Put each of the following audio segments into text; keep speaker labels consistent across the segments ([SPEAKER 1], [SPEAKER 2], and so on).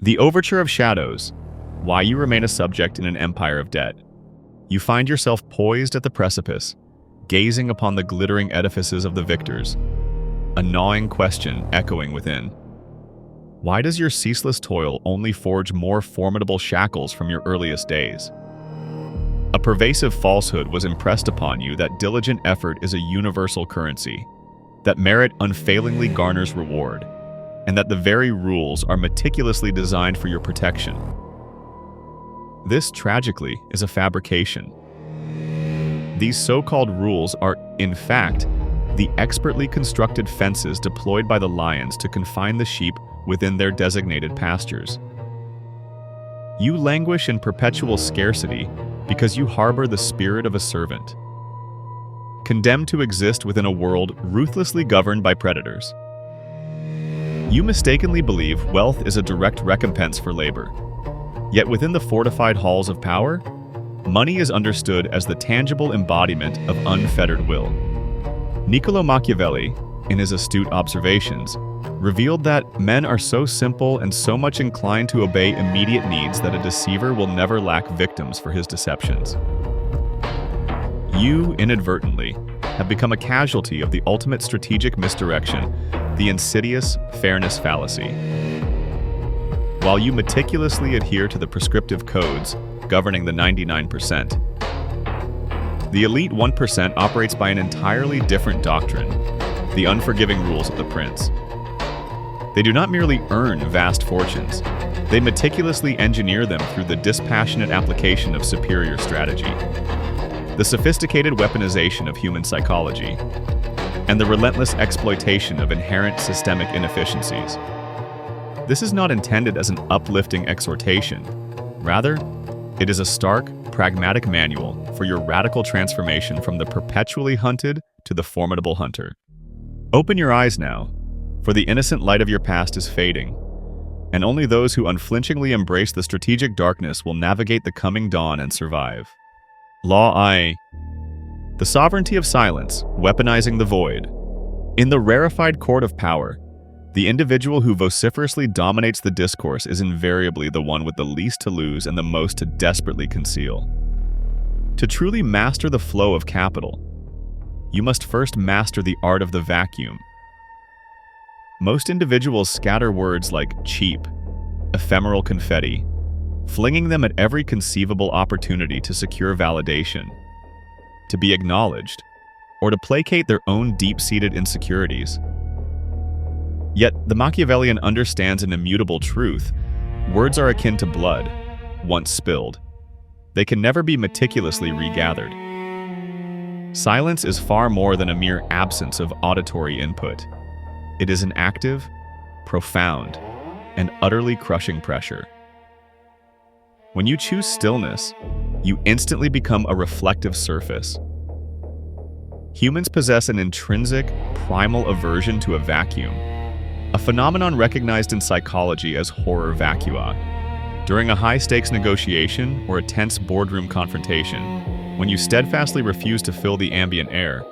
[SPEAKER 1] The Overture of Shadows. Why you remain a subject in an empire of debt. You find yourself poised at the precipice, gazing upon the glittering edifices of the victors, a gnawing question echoing within. Why does your ceaseless toil only forge more formidable shackles from your earliest days? A pervasive falsehood was impressed upon you that diligent effort is a universal currency, that merit unfailingly garners reward, and that the very rules are meticulously designed for your protection. This, tragically, is a fabrication. These so-called rules are, in fact, the expertly constructed fences deployed by the lions to confine the sheep within their designated pastures. You languish in perpetual scarcity because you harbor the spirit of a servant, condemned to exist within a world ruthlessly governed by predators. You mistakenly believe wealth is a direct recompense for labor. Yet within the fortified halls of power, money is understood as the tangible embodiment of unfettered will. Niccolo Machiavelli, in his astute observations, revealed that men are so simple and so much inclined to obey immediate needs that a deceiver will never lack victims for his deceptions. You, inadvertently, have become a casualty of the ultimate strategic misdirection, the insidious fairness fallacy. While you meticulously adhere to the prescriptive codes governing the 99%, the elite 1% operates by an entirely different doctrine, the unforgiving rules of the prince. They do not merely earn vast fortunes, they meticulously engineer them through the dispassionate application of superior strategy, the sophisticated weaponization of human psychology, and the relentless exploitation of inherent systemic inefficiencies. This is not intended as an uplifting exhortation. Rather, it is a stark, pragmatic manual for your radical transformation from the perpetually hunted to the formidable hunter. Open your eyes now, for the innocent light of your past is fading, and only those who unflinchingly embrace the strategic darkness will navigate the coming dawn and survive. Law I. The sovereignty of silence, weaponizing the void. In the rarefied court of power, the individual who vociferously dominates the discourse is invariably the one with the least to lose and the most to desperately conceal. To truly master the flow of capital, you must first master the art of the vacuum. Most individuals scatter words like cheap, ephemeral confetti, flinging them at every conceivable opportunity to secure validation, to be acknowledged, or to placate their own deep-seated insecurities. Yet, the Machiavellian understands an immutable truth. Words are akin to blood, once spilled. They can never be meticulously regathered. Silence is far more than a mere absence of auditory input. It is an active, profound, and utterly crushing pressure. When you choose stillness, you instantly become a reflective surface. Humans possess an intrinsic, primal aversion to a vacuum, a phenomenon recognized in psychology as horror vacua. During a high-stakes negotiation or a tense boardroom confrontation, when you steadfastly refuse to fill the ambient air,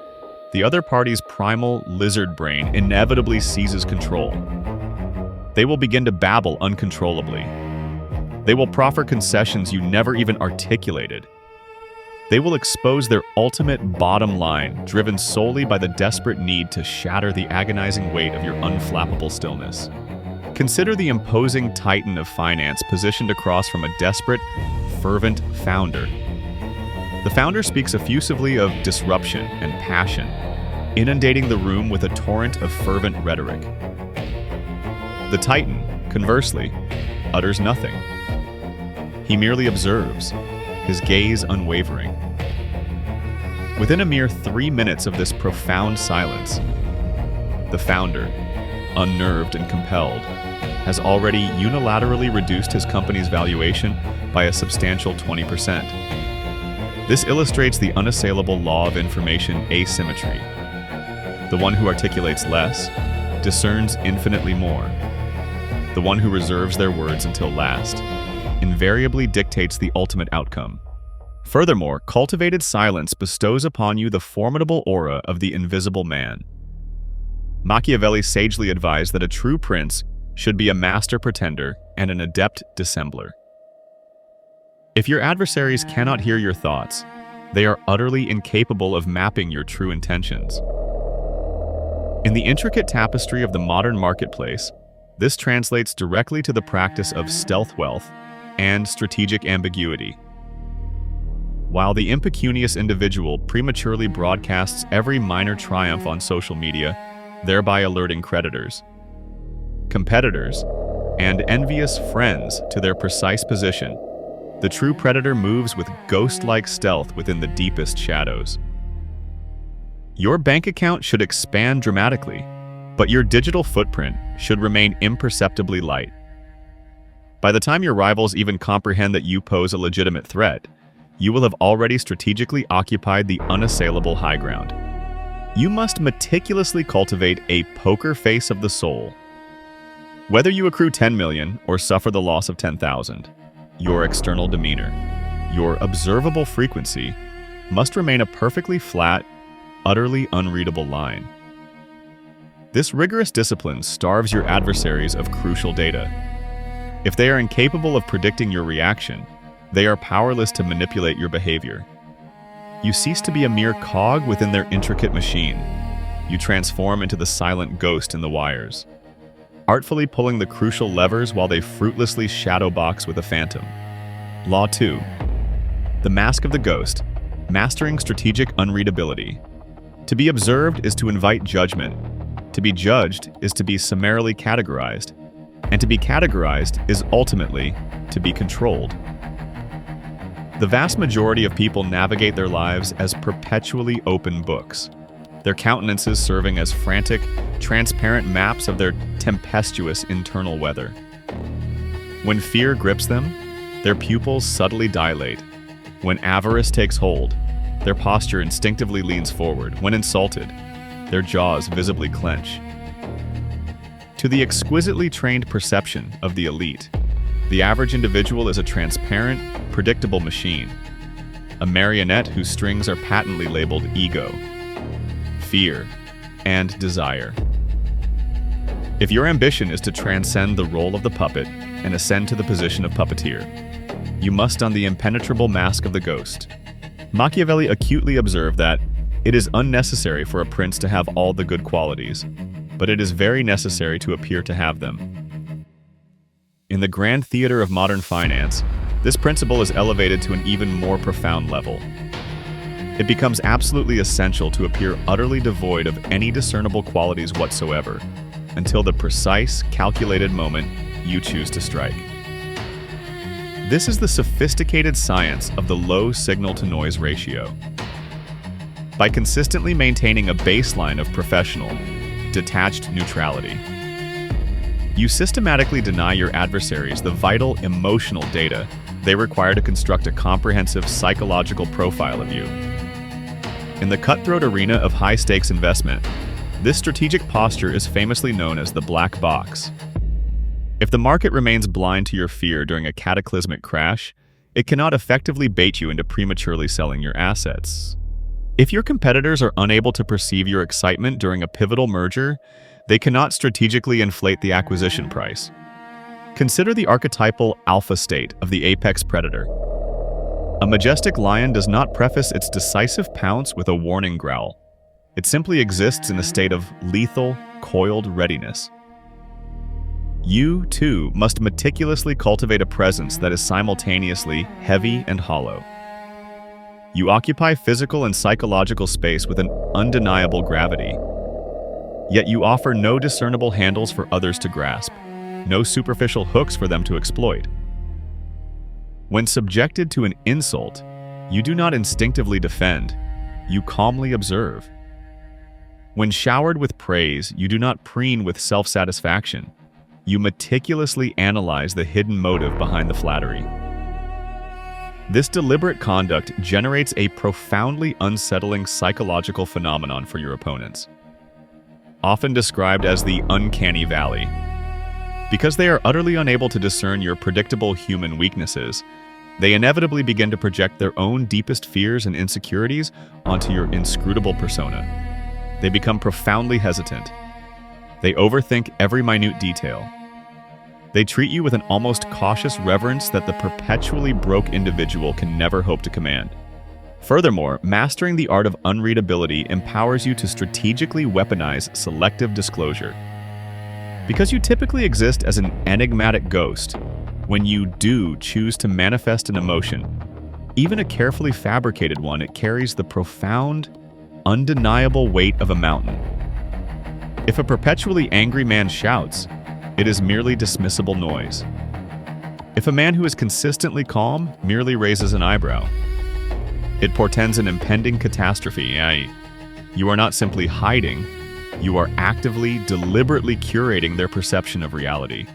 [SPEAKER 1] the other party's primal lizard brain inevitably seizes control. They will begin to babble uncontrollably. They will proffer concessions you never even articulated. They will expose their ultimate bottom line, driven solely by the desperate need to shatter the agonizing weight of your unflappable stillness. Consider the imposing titan of finance positioned across from a desperate, fervent founder. The founder speaks effusively of disruption and passion, inundating the room with a torrent of fervent rhetoric. The titan, conversely, utters nothing. He merely observes, his gaze unwavering. Within a mere 3 minutes of this profound silence, the founder, unnerved and compelled, has already unilaterally reduced his company's valuation by a substantial 20%. This illustrates the unassailable law of information asymmetry. The one who articulates less discerns infinitely more. The one who reserves their words until last invariably dictates the ultimate outcome. Furthermore, cultivated silence bestows upon you the formidable aura of the invisible man. Machiavelli sagely advised that a true prince should be a master pretender and an adept dissembler. If your adversaries cannot hear your thoughts, they are utterly incapable of mapping your true intentions. In the intricate tapestry of the modern marketplace, this translates directly to the practice of stealth wealth and strategic ambiguity. While the impecunious individual prematurely broadcasts every minor triumph on social media, thereby alerting creditors, competitors, and envious friends to their precise position, the true predator moves with ghost-like stealth within the deepest shadows. Your bank account should expand dramatically, but your digital footprint should remain imperceptibly light. By the time your rivals even comprehend that you pose a legitimate threat, you will have already strategically occupied the unassailable high ground. You must meticulously cultivate a poker face of the soul. Whether you accrue 10 million or suffer the loss of 10,000, your external demeanor, your observable frequency, must remain a perfectly flat, utterly unreadable line. This rigorous discipline starves your adversaries of crucial data. If they are incapable of predicting your reaction, they are powerless to manipulate your behavior. You cease to be a mere cog within their intricate machine. You transform into the silent ghost in the wires, artfully pulling the crucial levers while they fruitlessly shadowbox with a phantom. Law 2. The mask of the ghost, mastering strategic unreadability. To be observed is to invite judgment. To be judged is to be summarily categorized. And to be categorized is ultimately to be controlled. The vast majority of people navigate their lives as perpetually open books, their countenances serving as frantic, transparent maps of their tempestuous internal weather. When fear grips them, their pupils subtly dilate. When avarice takes hold, their posture instinctively leans forward. When insulted, their jaws visibly clench. To the exquisitely trained perception of the elite, the average individual is a transparent, predictable machine, a marionette whose strings are patently labeled ego, fear, and desire. If your ambition is to transcend the role of the puppet and ascend to the position of puppeteer, you must don the impenetrable mask of the ghost. Machiavelli acutely observed that it is unnecessary for a prince to have all the good qualities, but it is very necessary to appear to have them. In the grand theater of modern finance, this principle is elevated to an even more profound level. It becomes absolutely essential to appear utterly devoid of any discernible qualities whatsoever, until the precise, calculated moment you choose to strike. This is the sophisticated science of the low signal-to-noise ratio. By consistently maintaining a baseline of professional, detached neutrality, you systematically deny your adversaries the vital emotional data they require to construct a comprehensive psychological profile of you. In the cutthroat arena of high-stakes investment, this strategic posture is famously known as the black box. If the market remains blind to your fear during a cataclysmic crash, it cannot effectively bait you into prematurely selling your assets. If your competitors are unable to perceive your excitement during a pivotal merger, they cannot strategically inflate the acquisition price. Consider the archetypal alpha state of the apex predator. A majestic lion does not preface its decisive pounce with a warning growl. It simply exists in a state of lethal, coiled readiness. You, too, must meticulously cultivate a presence that is simultaneously heavy and hollow. You occupy physical and psychological space with an undeniable gravity. Yet you offer no discernible handles for others to grasp, no superficial hooks for them to exploit. When subjected to an insult, you do not instinctively defend, you calmly observe. When showered with praise, you do not preen with self-satisfaction. You meticulously analyze the hidden motive behind the flattery. This deliberate conduct generates a profoundly unsettling psychological phenomenon for your opponents, often described as the uncanny valley. Because they are utterly unable to discern your predictable human weaknesses, they inevitably begin to project their own deepest fears and insecurities onto your inscrutable persona. They become profoundly hesitant. They overthink every minute detail. They treat you with an almost cautious reverence that the perpetually broke individual can never hope to command. Furthermore, mastering the art of unreadability empowers you to strategically weaponize selective disclosure. Because you typically exist as an enigmatic ghost, when you do choose to manifest an emotion, even a carefully fabricated one, it carries the profound, undeniable weight of a mountain. If a perpetually angry man shouts, it is merely dismissible noise. If a man who is consistently calm merely raises an eyebrow, it portends an impending catastrophe. You are not simply hiding, you are actively, deliberately curating their perception of reality.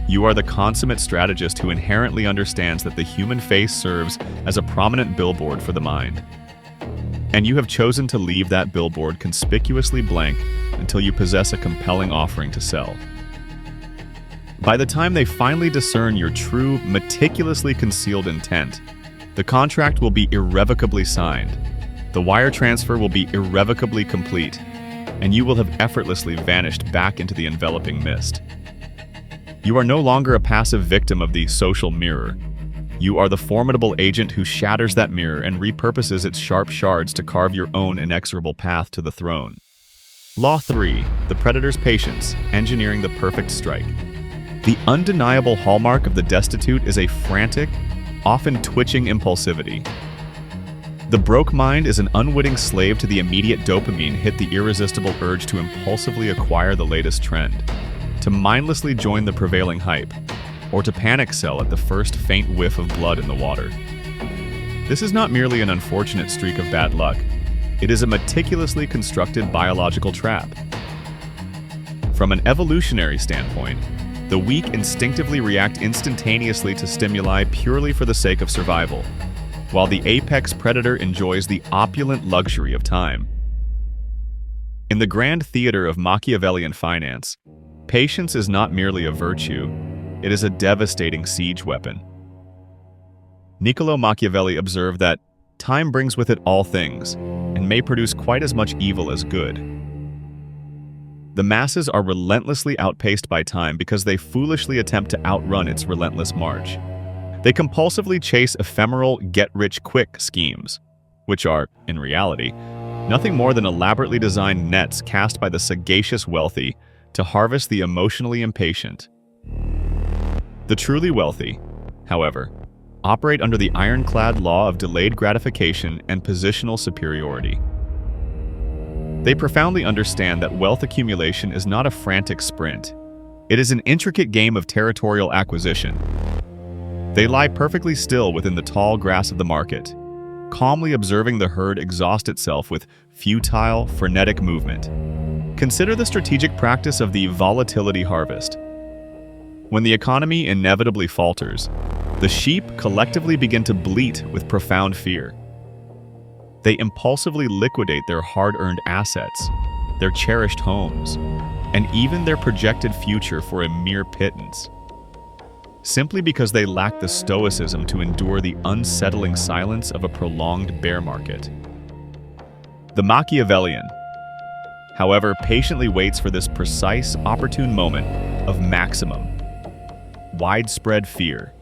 [SPEAKER 1] You are the consummate strategist who inherently understands that the human face serves as a prominent billboard for the mind. And you have chosen to leave that billboard conspicuously blank until you possess a compelling offering to sell. By the time they finally discern your true, meticulously concealed intent, the contract will be irrevocably signed, the wire transfer will be irrevocably complete, and you will have effortlessly vanished back into the enveloping mist. You are no longer a passive victim of the social mirror. You are the formidable agent who shatters that mirror and repurposes its sharp shards to carve your own inexorable path to the throne. Law 3. The predator's patience, engineering the perfect strike. The undeniable hallmark of the destitute is a frantic, often twitching impulsivity. The broke mind is an unwitting slave to the immediate dopamine hit, the irresistible urge to impulsively acquire the latest trend, to mindlessly join the prevailing hype, or to panic sell at the first faint whiff of blood in the water. This is not merely an unfortunate streak of bad luck, it is a meticulously constructed biological trap. From an evolutionary standpoint, the weak instinctively react instantaneously to stimuli purely for the sake of survival, while the apex predator enjoys the opulent luxury of time. In the grand theater of Machiavellian finance, patience is not merely a virtue, it is a devastating siege weapon. Niccolò Machiavelli observed that time brings with it all things, and may produce quite as much evil as good. The masses are relentlessly outpaced by time because they foolishly attempt to outrun its relentless march. They compulsively chase ephemeral get-rich-quick schemes, which are, in reality, nothing more than elaborately designed nets cast by the sagacious wealthy to harvest the emotionally impatient. The truly wealthy, however, operate under the ironclad law of delayed gratification and positional superiority. They profoundly understand that wealth accumulation is not a frantic sprint. It is an intricate game of territorial acquisition. They lie perfectly still within the tall grass of the market, calmly observing the herd exhaust itself with futile, frenetic movement. Consider the strategic practice of the volatility harvest. When the economy inevitably falters, the sheep collectively begin to bleat with profound fear. They impulsively liquidate their hard-earned assets, their cherished homes, and even their projected future for a mere pittance, simply because they lack the stoicism to endure the unsettling silence of a prolonged bear market. The Machiavellian, however, patiently waits for this precise, opportune moment of maximum, widespread fear.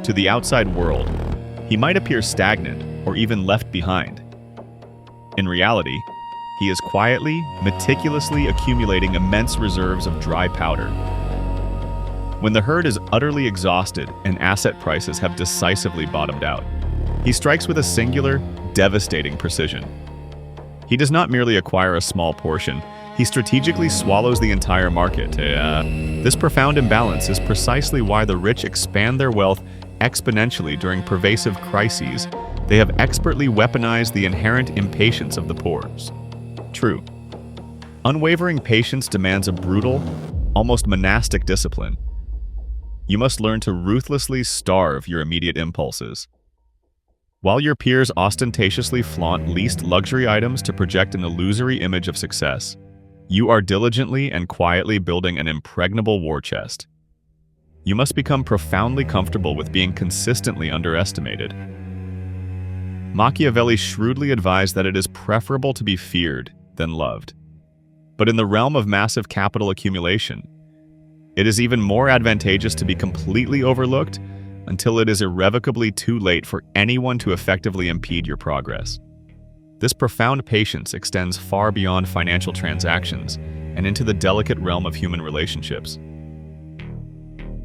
[SPEAKER 1] To the outside world, he might appear stagnant or even left behind. In reality, he is quietly, meticulously accumulating immense reserves of dry powder. When the herd is utterly exhausted and asset prices have decisively bottomed out, he strikes with a singular, devastating precision. He does not merely acquire a small portion, he strategically swallows the entire market. This profound imbalance is precisely why the rich expand their wealth exponentially during pervasive crises. They have expertly weaponized the inherent impatience of the poor. True. Unwavering patience demands a brutal, almost monastic discipline. You must learn to ruthlessly starve your immediate impulses. While your peers ostentatiously flaunt leased luxury items to project an illusory image of success, you are diligently and quietly building an impregnable war chest. You must become profoundly comfortable with being consistently underestimated. Machiavelli shrewdly advised that it is preferable to be feared than loved. But in the realm of massive capital accumulation, It is even more advantageous to be completely overlooked until it is irrevocably too late for anyone to effectively impede your progress. This profound patience extends far beyond financial transactions and into the delicate realm of human relationships.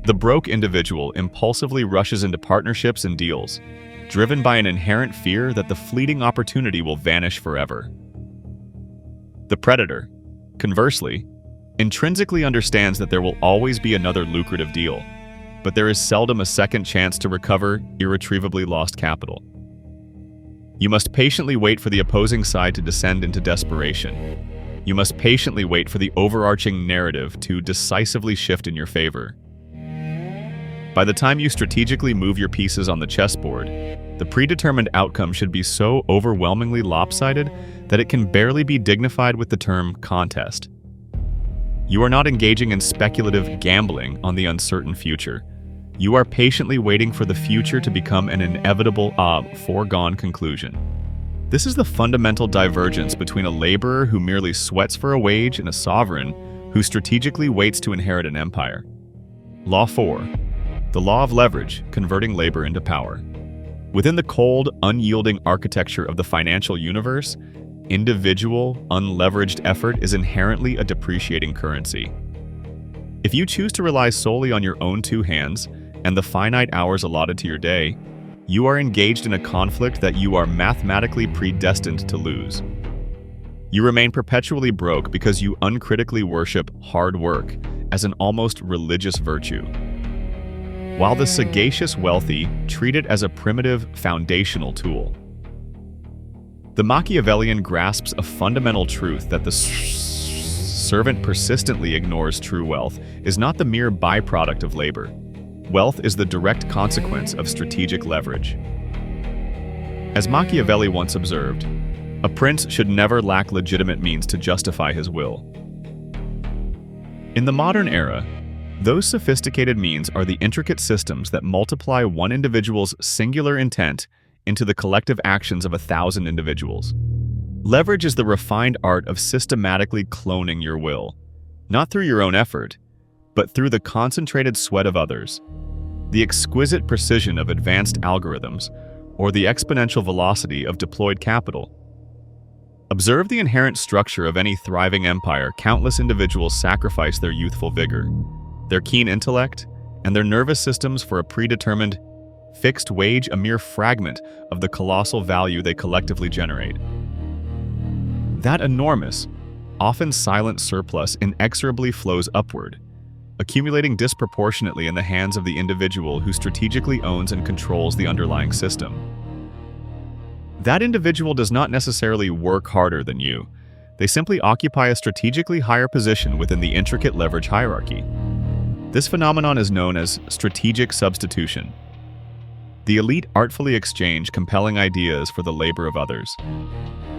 [SPEAKER 1] The broke individual impulsively rushes into partnerships and deals, driven by an inherent fear that the fleeting opportunity will vanish forever. The predator, conversely, intrinsically understands that there will always be another lucrative deal, but there is seldom a second chance to recover irretrievably lost capital. You must patiently wait for the opposing side to descend into desperation. You must patiently wait for the overarching narrative to decisively shift in your favor. By the time you strategically move your pieces on the chessboard, the predetermined outcome should be so overwhelmingly lopsided that it can barely be dignified with the term contest. You are not engaging in speculative gambling on the uncertain future. You are patiently waiting for the future to become an inevitable, foregone conclusion. This is the fundamental divergence between a laborer who merely sweats for a wage and a sovereign who strategically waits to inherit an empire. Law 4. The law of leverage, converting labor into power. Within the cold, unyielding architecture of the financial universe, individual, unleveraged effort is inherently a depreciating currency. If you choose to rely solely on your own two hands and the finite hours allotted to your day, you are engaged in a conflict that you are mathematically predestined to lose. You remain perpetually broke because you uncritically worship hard work as an almost religious virtue, while the sagacious wealthy treat it as a primitive, foundational tool. The Machiavellian grasps a fundamental truth that the servant persistently ignores. True wealth is not the mere byproduct of labor. Wealth is the direct consequence of strategic leverage. As Machiavelli once observed, a prince should never lack legitimate means to justify his will. In the modern era, those sophisticated means are the intricate systems that multiply one individual's singular intent into the collective actions of 1,000 individuals. Leverage is the refined art of systematically cloning your will, not through your own effort, but through the concentrated sweat of others, the exquisite precision of advanced algorithms, or the exponential velocity of deployed capital. Observe the inherent structure of any thriving empire. Countless individuals sacrifice their youthful vigor, their keen intellect, and their nervous systems for a predetermined, fixed wage, a mere fragment of the colossal value they collectively generate. That enormous, often silent surplus inexorably flows upward, accumulating disproportionately in the hands of the individual who strategically owns and controls the underlying system. That individual does not necessarily work harder than you. They simply occupy a strategically higher position within the intricate leverage hierarchy. This phenomenon is known as strategic substitution. The elite artfully exchange compelling ideas for the labor of others,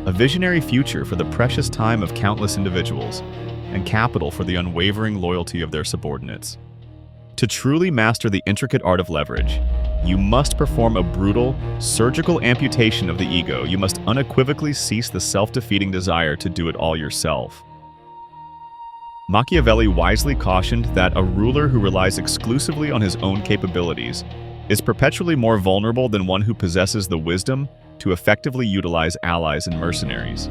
[SPEAKER 1] a visionary future for the precious time of countless individuals, and capital for the unwavering loyalty of their subordinates. To truly master the intricate art of leverage, you must perform a brutal, surgical amputation of the ego. You must unequivocally cease the self-defeating desire to do it all yourself. Machiavelli wisely cautioned that a ruler who relies exclusively on his own capabilities is perpetually more vulnerable than one who possesses the wisdom to effectively utilize allies and mercenaries.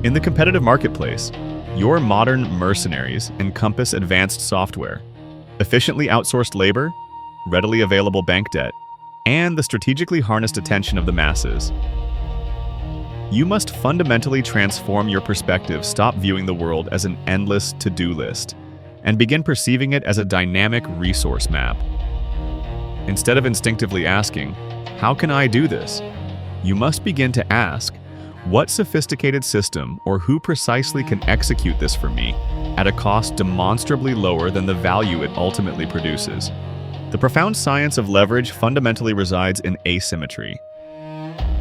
[SPEAKER 1] In the competitive marketplace, your modern mercenaries encompass advanced software, efficiently outsourced labor, readily available bank debt, and the strategically harnessed attention of the masses. You must fundamentally transform your perspective, stop viewing the world as an endless to-do list, and begin perceiving it as a dynamic resource map. Instead of instinctively asking, "How can I do this?" you must begin to ask, "What sophisticated system or who precisely can execute this for me at a cost demonstrably lower than the value it ultimately produces?" The profound science of leverage fundamentally resides in asymmetry.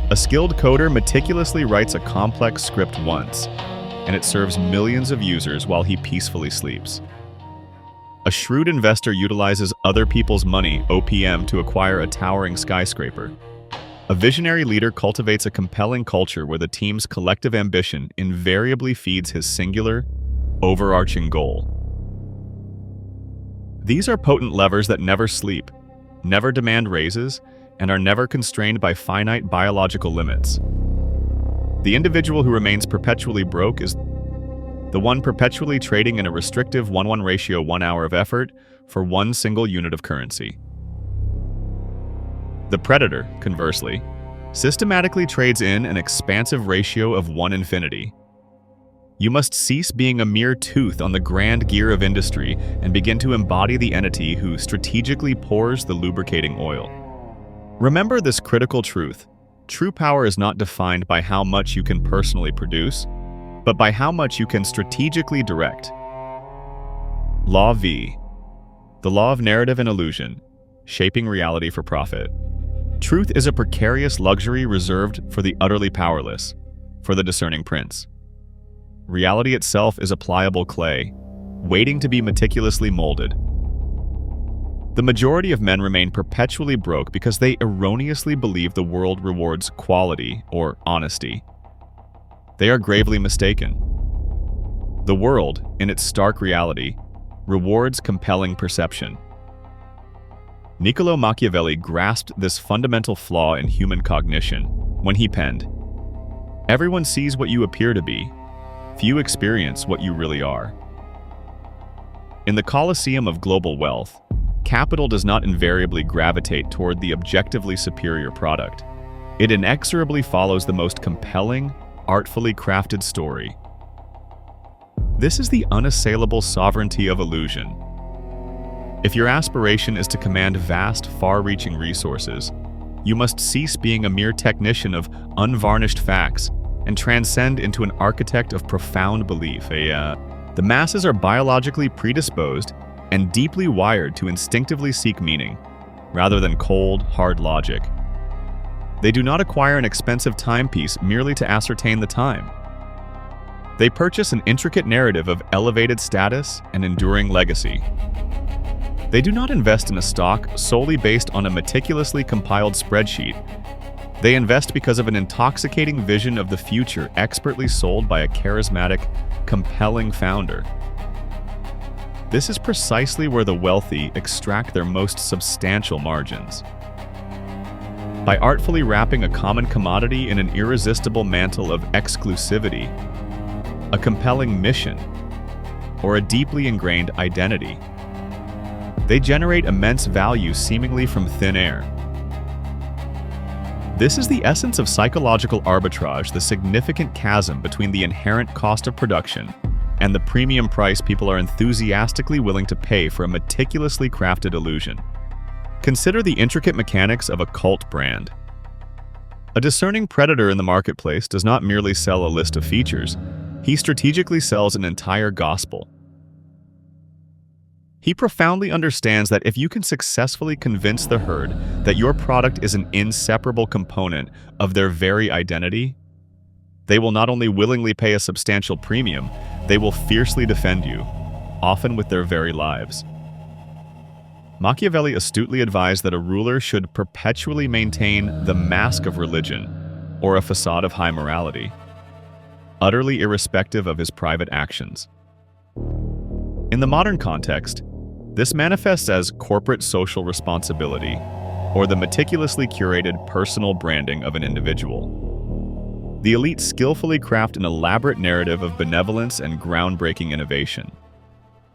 [SPEAKER 1] A skilled coder meticulously writes a complex script once, and it serves millions of users while he peacefully sleeps. A shrewd investor utilizes other people's money, OPM, to acquire a towering skyscraper. A visionary leader cultivates a compelling culture where the team's collective ambition invariably feeds his singular, overarching goal. These are potent levers that never sleep, never demand raises, and are never constrained by finite biological limits. The individual who remains perpetually broke is the one perpetually trading in a restrictive 1:1 ratio 1 hour of effort for one single unit of currency. The predator, conversely, systematically trades in an expansive ratio of 1 infinity. You must cease being a mere tooth on the grand gear of industry and begin to embody the entity who strategically pours the lubricating oil. Remember this critical truth. True power is not defined by how much you can personally produce, but by how much you can strategically direct. Law V. The law of narrative and illusion, shaping reality for profit. Truth is a precarious luxury reserved for the utterly powerless, for the discerning prince. Reality itself is a pliable clay, waiting to be meticulously molded. The majority of men remain perpetually broke because they erroneously believe the world rewards quality or honesty. They are gravely mistaken. The world, in its stark reality, rewards compelling perception. Niccolo Machiavelli grasped this fundamental flaw in human cognition when he penned, "Everyone sees what you appear to be. Few experience what you really are." In the Colosseum of global wealth, capital does not invariably gravitate toward the objectively superior product. It inexorably follows the most compelling, artfully crafted story. This is the unassailable sovereignty of illusion. If your aspiration is to command vast, far-reaching resources, you must cease being a mere technician of unvarnished facts and transcend into an architect of profound belief. The masses are biologically predisposed and deeply wired to instinctively seek meaning, rather than cold, hard logic. They do not acquire an expensive timepiece merely to ascertain the time. They purchase an intricate narrative of elevated status and enduring legacy. They do not invest in a stock solely based on a meticulously compiled spreadsheet. They invest because of an intoxicating vision of the future expertly sold by a charismatic, compelling founder. This is precisely where the wealthy extract their most substantial margins. By artfully wrapping a common commodity in an irresistible mantle of exclusivity, a compelling mission, or a deeply ingrained identity, they generate immense value seemingly from thin air. This is the essence of psychological arbitrage, the significant chasm between the inherent cost of production and the premium price people are enthusiastically willing to pay for a meticulously crafted illusion. Consider the intricate mechanics of a cult brand. A discerning predator in the marketplace does not merely sell a list of features, he strategically sells an entire gospel. He profoundly understands that if you can successfully convince the herd that your product is an inseparable component of their very identity, they will not only willingly pay a substantial premium, they will fiercely defend you, often with their very lives. Machiavelli astutely advised that a ruler should perpetually maintain the mask of religion, or a facade of high morality, utterly irrespective of his private actions. In the modern context, this manifests as corporate social responsibility, or the meticulously curated personal branding of an individual. The elite skillfully craft an elaborate narrative of benevolence and groundbreaking innovation,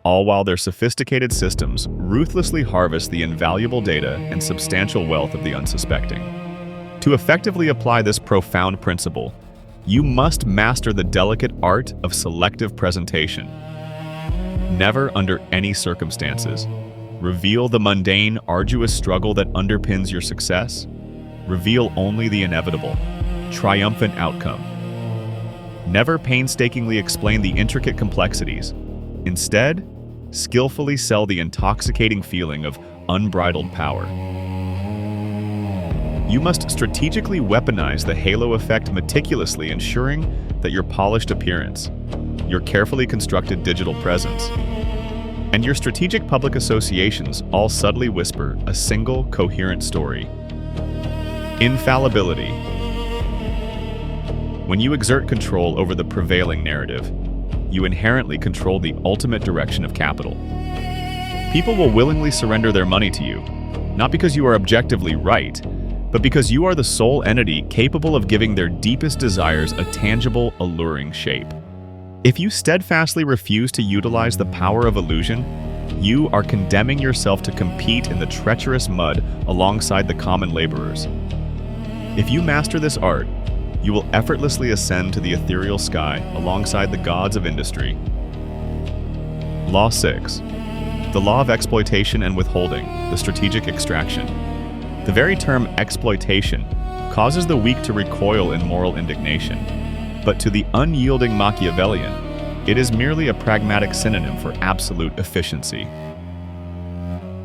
[SPEAKER 1] all while their sophisticated systems ruthlessly harvest the invaluable data and substantial wealth of the unsuspecting. To effectively apply this profound principle, you must master the delicate art of selective presentation. Never, under any circumstances, reveal the mundane, arduous struggle that underpins your success. Reveal only the inevitable, triumphant outcome. Never painstakingly explain the intricate complexities. Instead, skillfully sell the intoxicating feeling of unbridled power. You must strategically weaponize the halo effect, meticulously ensuring that your polished appearance, your carefully constructed digital presence, and your strategic public associations all subtly whisper a single coherent story. Infallibility. When you exert control over the prevailing narrative, you inherently control the ultimate direction of capital. People will willingly surrender their money to you, not because you are objectively right, but because you are the sole entity capable of giving their deepest desires a tangible, alluring shape. If you steadfastly refuse to utilize the power of illusion, you are condemning yourself to compete in the treacherous mud alongside the common laborers. If you master this art, you will effortlessly ascend to the ethereal sky alongside the gods of industry. Law 6. The law of exploitation and withholding, the strategic extraction. The very term exploitation causes the weak to recoil in moral indignation, but to the unyielding Machiavellian, it is merely a pragmatic synonym for absolute efficiency.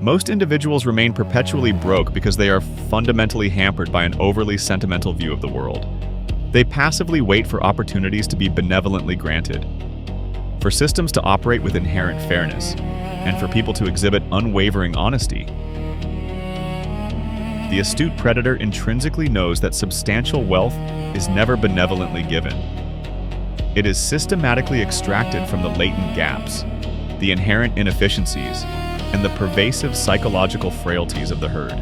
[SPEAKER 1] Most individuals remain perpetually broke because they are fundamentally hampered by an overly sentimental view of the world. They passively wait for opportunities to be benevolently granted, for systems to operate with inherent fairness, and for people to exhibit unwavering honesty. The astute predator intrinsically knows that substantial wealth is never benevolently given. It is systematically extracted from the latent gaps, the inherent inefficiencies, and the pervasive psychological frailties of the herd.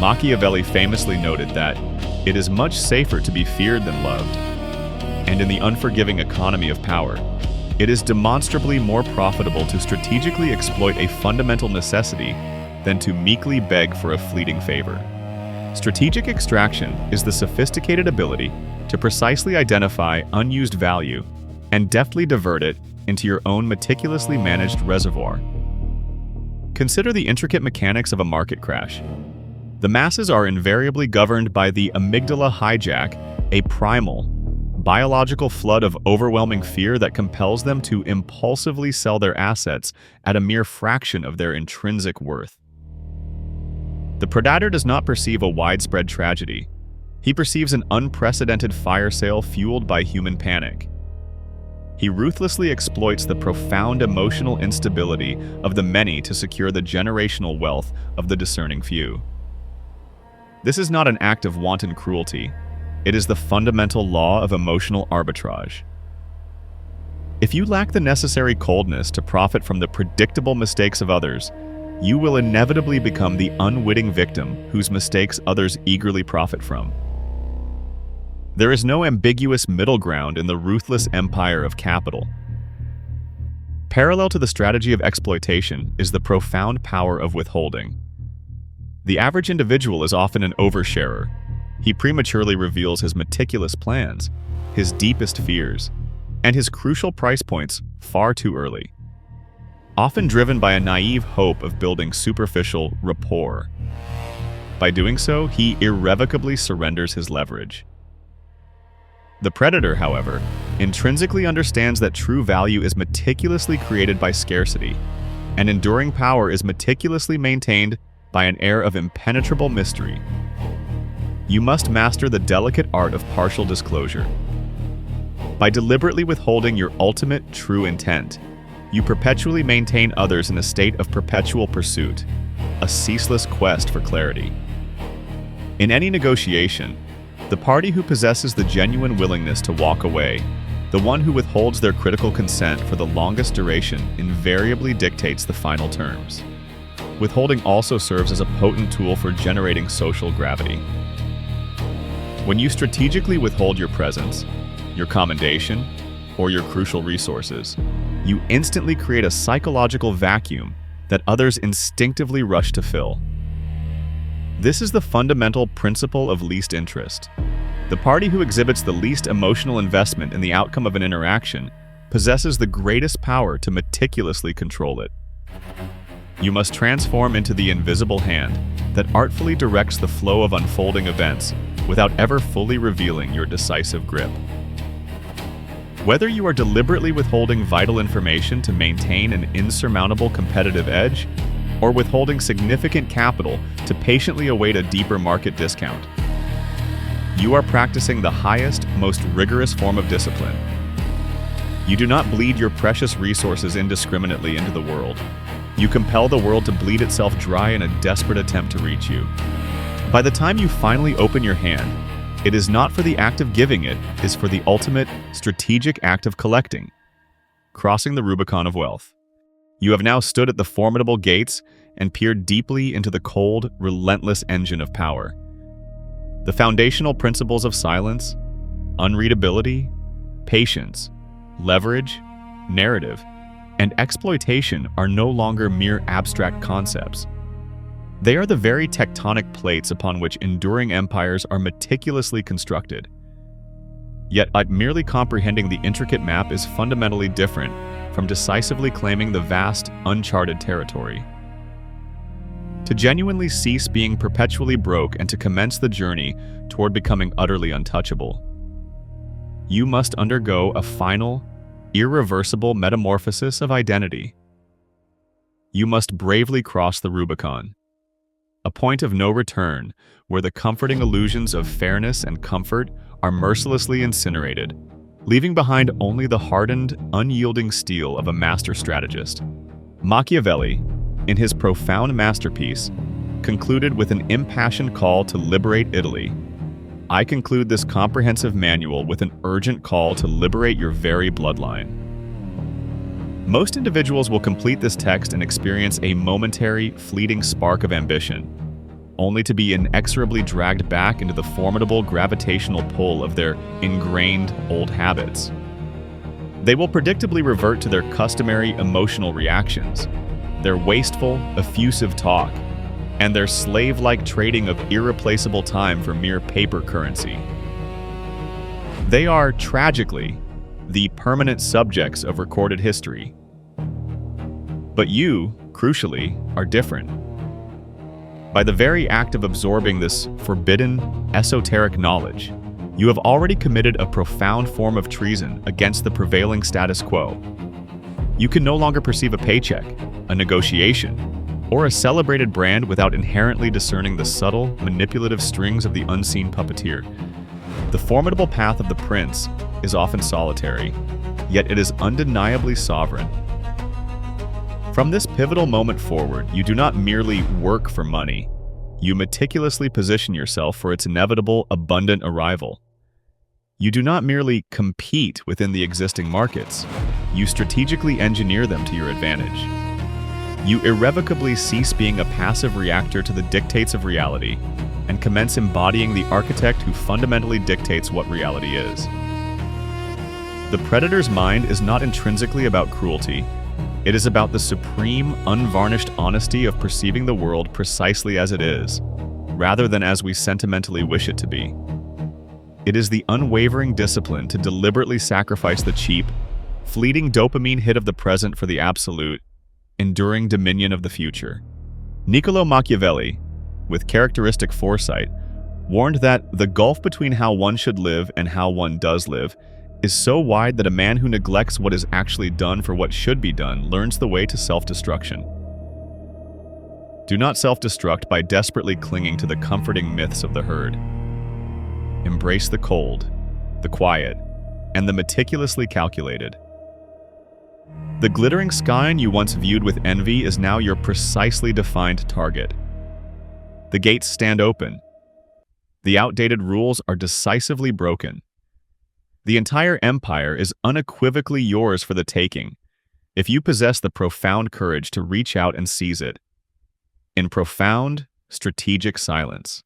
[SPEAKER 1] Machiavelli famously noted that it is much safer to be feared than loved, and in the unforgiving economy of power, it is demonstrably more profitable to strategically exploit a fundamental necessity than to meekly beg for a fleeting favor. Strategic extraction is the sophisticated ability to precisely identify unused value and deftly divert it into your own meticulously managed reservoir. Consider the intricate mechanics of a market crash. The masses are invariably governed by the amygdala hijack, a primal, biological flood of overwhelming fear that compels them to impulsively sell their assets at a mere fraction of their intrinsic worth. The predator does not perceive a widespread tragedy. He perceives an unprecedented fire sale fueled by human panic. He ruthlessly exploits the profound emotional instability of the many to secure the generational wealth of the discerning few. This is not an act of wanton cruelty. It is the fundamental law of emotional arbitrage. If you lack the necessary coldness to profit from the predictable mistakes of others, you will inevitably become the unwitting victim whose mistakes others eagerly profit from. There is no ambiguous middle ground in the ruthless empire of capital. Parallel to the strategy of exploitation is the profound power of withholding. The average individual is often an oversharer. He prematurely reveals his meticulous plans, his deepest fears, and his crucial price points far too early. Often driven by a naive hope of building superficial rapport. By doing so, he irrevocably surrenders his leverage. The predator, however, intrinsically understands that true value is meticulously created by scarcity, and enduring power is meticulously maintained by an air of impenetrable mystery. You must master the delicate art of partial disclosure. By deliberately withholding your ultimate true intent, you perpetually maintain others in a state of perpetual pursuit, a ceaseless quest for clarity. In any negotiation, the party who possesses the genuine willingness to walk away, the one who withholds their critical consent for the longest duration, invariably dictates the final terms. Withholding also serves as a potent tool for generating social gravity. When you strategically withhold your presence, your commendation, or your crucial resources, you instantly create a psychological vacuum that others instinctively rush to fill. This is the fundamental principle of least interest. The party who exhibits the least emotional investment in the outcome of an interaction possesses the greatest power to meticulously control it. You must transform into the invisible hand that artfully directs the flow of unfolding events without ever fully revealing your decisive grip. Whether you are deliberately withholding vital information to maintain an insurmountable competitive edge, or withholding significant capital to patiently await a deeper market discount, you are practicing the highest, most rigorous form of discipline. You do not bleed your precious resources indiscriminately into the world. You compel the world to bleed itself dry in a desperate attempt to reach you. By the time you finally open your hand, it is not for the act of giving, it is for the ultimate, strategic act of collecting, crossing the Rubicon of wealth. You have now stood at the formidable gates and peered deeply into the cold, relentless engine of power. The foundational principles of silence, unreadability, patience, leverage, narrative, and exploitation are no longer mere abstract concepts. They are the very tectonic plates upon which enduring empires are meticulously constructed. Yet, merely comprehending the intricate map is fundamentally different from decisively claiming the vast, uncharted territory. To genuinely cease being perpetually broke and to commence the journey toward becoming utterly untouchable, you must undergo a final, irreversible metamorphosis of identity. You must bravely cross the Rubicon, a point of no return where the comforting illusions of fairness and comfort are mercilessly incinerated, leaving behind only the hardened, unyielding steel of a master strategist. Machiavelli, in his profound masterpiece, concluded with an impassioned call to liberate Italy. I conclude this comprehensive manual with an urgent call to liberate your very bloodline. Most individuals will complete this text and experience a momentary, fleeting spark of ambition, only to be inexorably dragged back into the formidable gravitational pull of their ingrained old habits. They will predictably revert to their customary emotional reactions, their wasteful, effusive talk, and their slave-like trading of irreplaceable time for mere paper currency. They are, tragically, the permanent subjects of recorded history. But you, crucially, are different. By the very act of absorbing this forbidden, esoteric knowledge, you have already committed a profound form of treason against the prevailing status quo. You can no longer perceive a paycheck, a negotiation, or a celebrated brand without inherently discerning the subtle, manipulative strings of the unseen puppeteer. The formidable path of the prince is often solitary, yet it is undeniably sovereign. From this pivotal moment forward, you do not merely work for money. You meticulously position yourself for its inevitable, abundant arrival. You do not merely compete within the existing markets. You strategically engineer them to your advantage. You irrevocably cease being a passive reactor to the dictates of reality and commence embodying the architect who fundamentally dictates what reality is. The predator's mind is not intrinsically about cruelty. It is about the supreme, unvarnished honesty of perceiving the world precisely as it is, rather than as we sentimentally wish it to be. It is the unwavering discipline to deliberately sacrifice the cheap, fleeting dopamine hit of the present for the absolute, enduring dominion of the future. Niccolò Machiavelli, with characteristic foresight, warned that the gulf between how one should live and how one does live is so wide that a man who neglects what is actually done for what should be done learns the way to self-destruction. Do not self-destruct by desperately clinging to the comforting myths of the herd. Embrace the cold, the quiet, and the meticulously calculated. The glittering skyline you once viewed with envy is now your precisely defined target. The gates stand open. The outdated rules are decisively broken. The entire empire is unequivocally yours for the taking, if you possess the profound courage to reach out and seize it, in profound, strategic silence.